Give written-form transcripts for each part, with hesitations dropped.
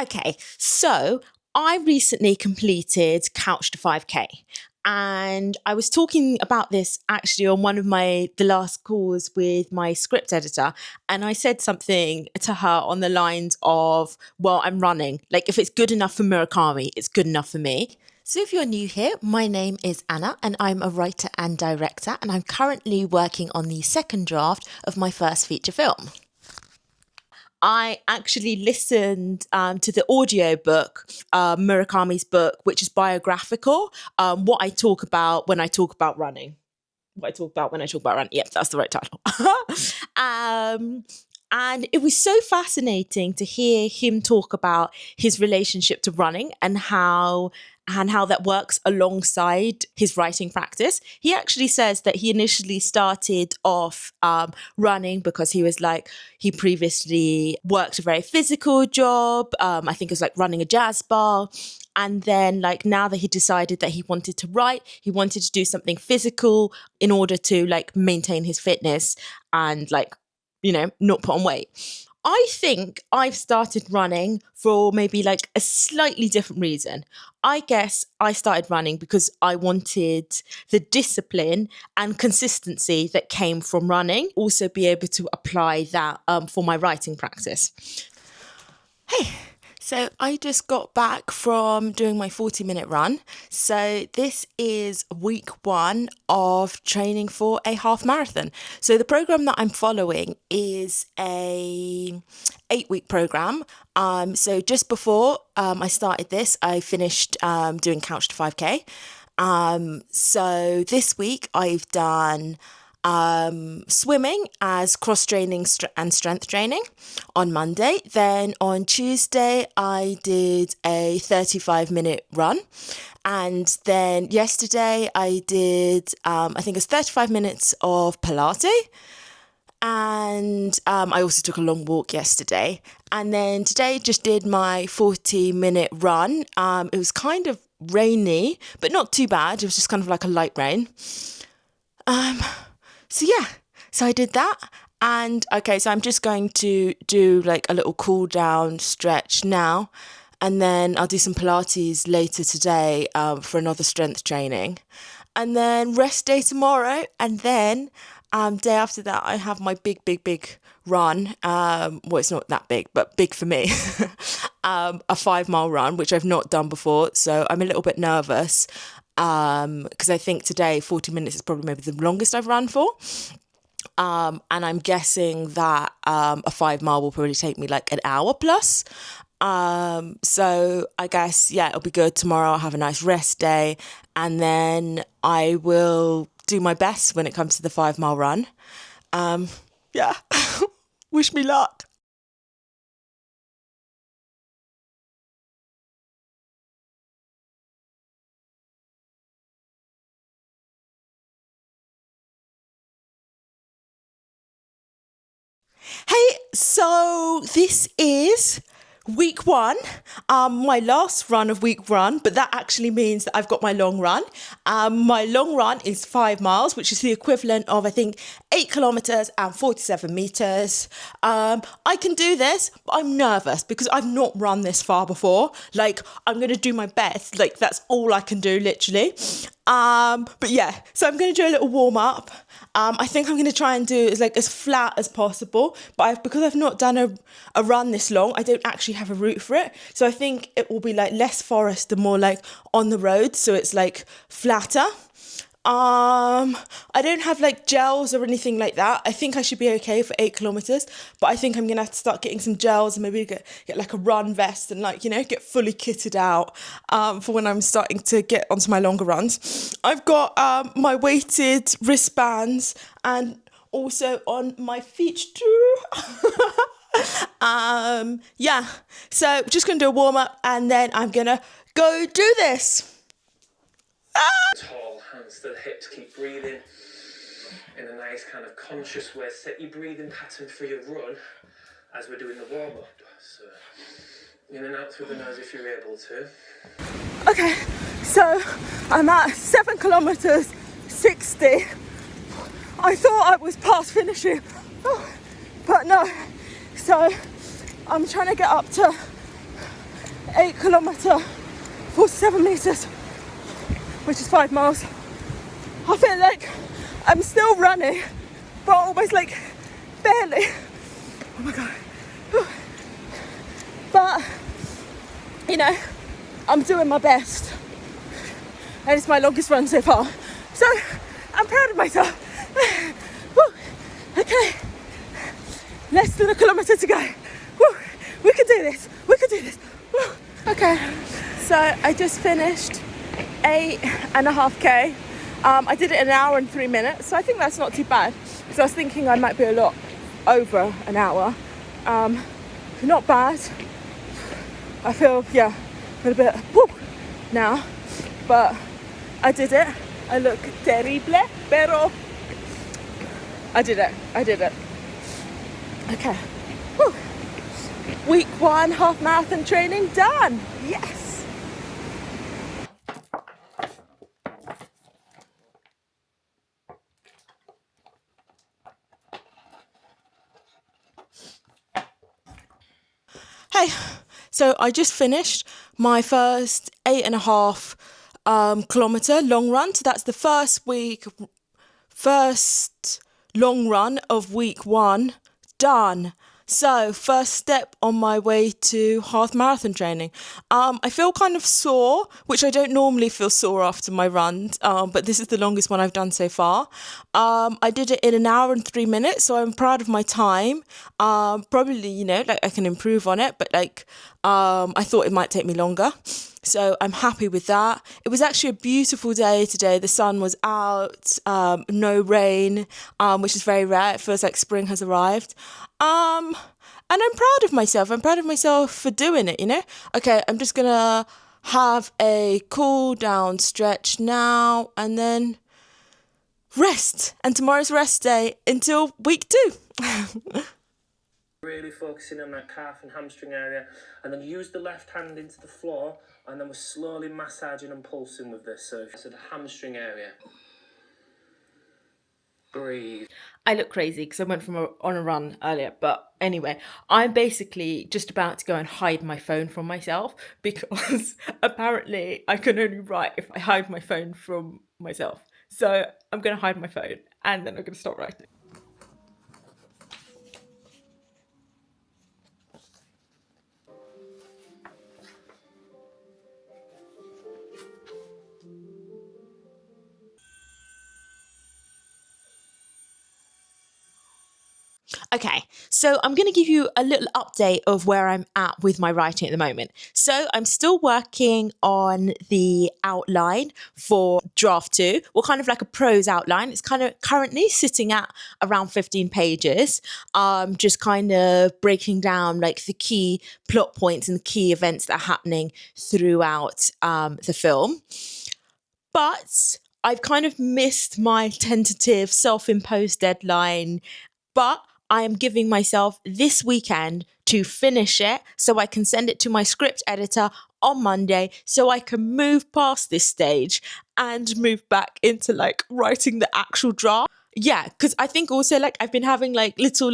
Okay, so I recently completed Couch to 5K. And I was talking about this actually on one of the last calls with my script editor. And I said something to her on the lines of, well, I'm running. Like, if it's good enough for Murakami, it's good enough for me. So if you're new here, my name is Anna and I'm a writer and director. And I'm currently working on the second draft of my first feature film. I actually listened to the audiobook, Murakami's book, which is biographical. What I talk about when I talk about running. What I talk about when I talk about running. Yep, that's the right title. And it was so fascinating to hear him talk about his relationship to running and how that works alongside his writing practice. He actually says that he initially started off running because he previously worked a very physical job. I think it was like running a jazz bar. And then now that he decided that he wanted to write, he wanted to do something physical in order to maintain his fitness and not put on weight. I think I've started running for maybe a slightly different reason. I guess I started running because I wanted the discipline and consistency that came from running, also be able to apply that for my writing practice. Hey, so I just got back from doing my 40-minute run. So this is week 1 of training for a half marathon. So the program that I'm following is a 8-week program. So just before I started this, I finished doing Couch to 5K. So this week I've done swimming as cross-training and strength training on Monday. Then on Tuesday, I did a 35-minute run. And then yesterday, I did, I think it's 35 minutes of Pilates. And I also took a long walk yesterday. And then today, just did my 40-minute run. It was kind of rainy, but not too bad. It was just kind of like a light rain. So I did that. And okay, so I'm just going to do a little cool down stretch now. And then I'll do some Pilates later today for another strength training. And then rest day tomorrow. And then day after that, I have my big run. Well, it's not that big, but big for me. A 5-mile run, which I've not done before. So I'm a little bit nervous. Because I think today 40 minutes is probably maybe the longest I've run for. And I'm guessing that a 5-mile will probably take me an hour plus. So I guess, it'll be good. Tomorrow I'll have a nice rest day. And then I will do my best when it comes to the 5-mile run. Wish me luck. Hey, so this is week 1, my last run of week 1, but that actually means that I've got my long run. My long run is 5 miles, which is the equivalent of, I think, 8 kilometers and 47 meters. I can do this, but I'm nervous because I've not run this far before. I'm going to do my best. That's all I can do, literally. But yeah, so I'm going to do a little warm up. I think I'm going to try and do it as flat as possible. But because I've not done a run this long, I don't actually have a route for it. So I think it will be less forest and more on the road. So it's flatter. I don't have gels or anything like that. I think I should be okay for 8 kilometers, but I think I'm gonna have to start getting some gels and maybe get a run vest and get fully kitted out for when I'm starting to get onto my longer runs. I've got my weighted wristbands and also on my feet too. So just gonna do a warm up and then I'm gonna go do this. Tall, hands to the hips, keep breathing in a nice kind of conscious way. Set your breathing pattern for your run as we're doing the warm-up. So in and out through the nose if you're able to. Okay, so I'm at 7 kilometers 60. I thought I was past finishing, but no. So I'm trying to get up to 8 kilometre, 47 meters, which is 5 miles. I feel like I'm still running, but almost like barely. Oh my God. But, you know, I'm doing my best. And it's my longest run so far. So, I'm proud of myself. Okay, less than a kilometre to go. Woo. We can do this. We can do this. Woo. Okay, so I just finished 8.5k. I did it in an hour and 3 minutes, so I think that's not too bad. So I was thinking I might be a lot over an hour. Not bad. I feel a bit woo now, but I did it. I look terrible, pero I did it. Okay. Woo. Week 1 half marathon training done. Yes. Hey, so I just finished my first 8.5 kilometre long run. So that's the first long run of week 1 done. So first step on my way to half marathon training. I feel kind of sore, which I don't normally feel sore after my runs, but this is the longest one I've done so far. I did it in an hour and 3 minutes, so I'm proud of my time. Probably, I can improve on it, but I thought it might take me longer. So I'm happy with that. It was actually a beautiful day today. The sun was out, no rain, which is very rare. It feels like spring has arrived. And I'm proud of myself. I'm proud of myself for doing it, Okay, I'm just going to have a cool down stretch now and then rest. And tomorrow's rest day until week 2. Really focusing on that calf and hamstring area, and then use the left hand into the floor, and then we're slowly massaging and pulsing with this. So the hamstring area. Breathe. I look crazy because I went on a run earlier, but anyway, I'm basically just about to go and hide my phone from myself because apparently I can only write if I hide my phone from myself. So I'm going to hide my phone and then I'm going to stop writing. Okay, so I'm going to give you a little update of where I'm at with my writing at the moment. So I'm still working on the outline for draft 2, or kind of like a prose outline. It's kind of currently sitting at around 15 pages, just kind of breaking down like the key plot points and the key events that are happening throughout the film. But I've kind of missed my tentative self-imposed deadline, but I am giving myself this weekend to finish it so I can send it to my script editor on Monday so I can move past this stage and move back into writing the actual draft. Yeah, because I think also I've been having little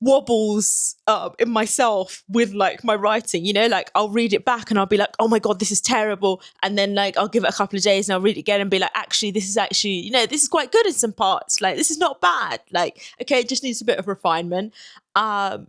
wobbles in myself with my writing, I'll read it back and I'll be like, oh my God, this is terrible. And then I'll give it a couple of days and I'll read it again and be like, actually, this is actually, this is quite good in some parts. This is not bad. Okay, it just needs a bit of refinement.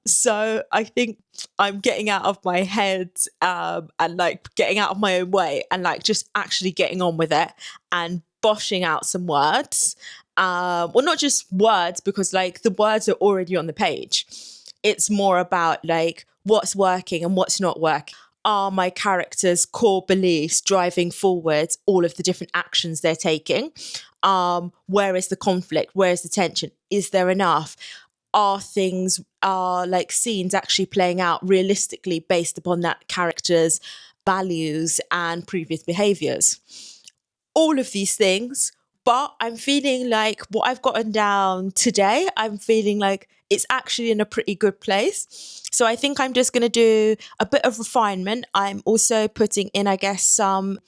So I think I'm getting out of my head and getting out of my own way and just actually getting on with it and boshing out some words. Well, not just words, because the words are already on the page. It's more about what's working and what's not working. Are my characters' core beliefs driving forward all of the different actions they're taking? Where is the conflict? Where is the tension? Is there enough? Are scenes actually playing out realistically based upon that character's values and previous behaviors? All of these things. But I'm feeling what I've gotten down today, I'm feeling it's actually in a pretty good place. So I think I'm just going to do a bit of refinement. I'm also putting in, I guess, some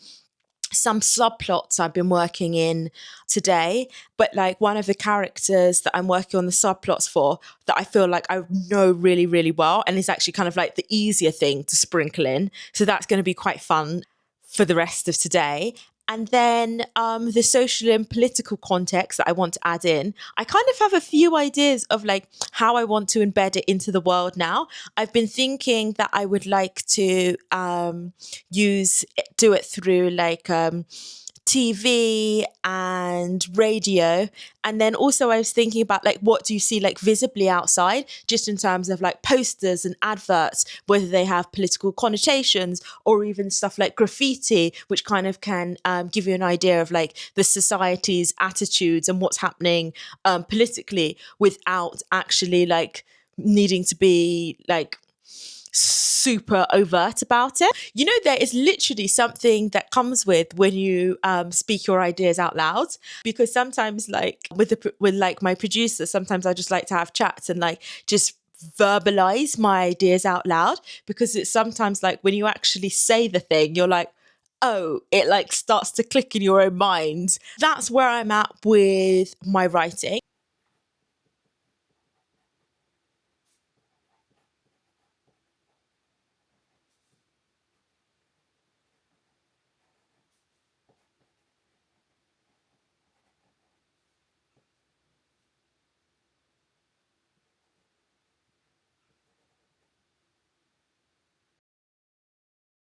some subplots I've been working in today, but like one of the characters that I'm working on the subplots for that I feel like I know really, really well, and it's actually kind of like the easier thing to sprinkle in. So that's going to be quite fun for the rest of today. And then the social and political context that I want to add in, I kind of have a few ideas of like how I want to embed it into the world now. I've been thinking that I would like to do it through like TV and radio. And then also I was thinking about like what do you see like visibly outside, just in terms of like posters and adverts, whether they have political connotations or even stuff like graffiti, which kind of can give you an idea of like the society's attitudes and what's happening politically without actually like needing to be like super overt about it. You know, there is literally something that comes with when you speak your ideas out loud, because sometimes like with like my producer, sometimes I just like to have chats and like just verbalize my ideas out loud, because it's sometimes like when you actually say the thing, you're like, oh, it like starts to click in your own mind. That's where I'm at with my writing.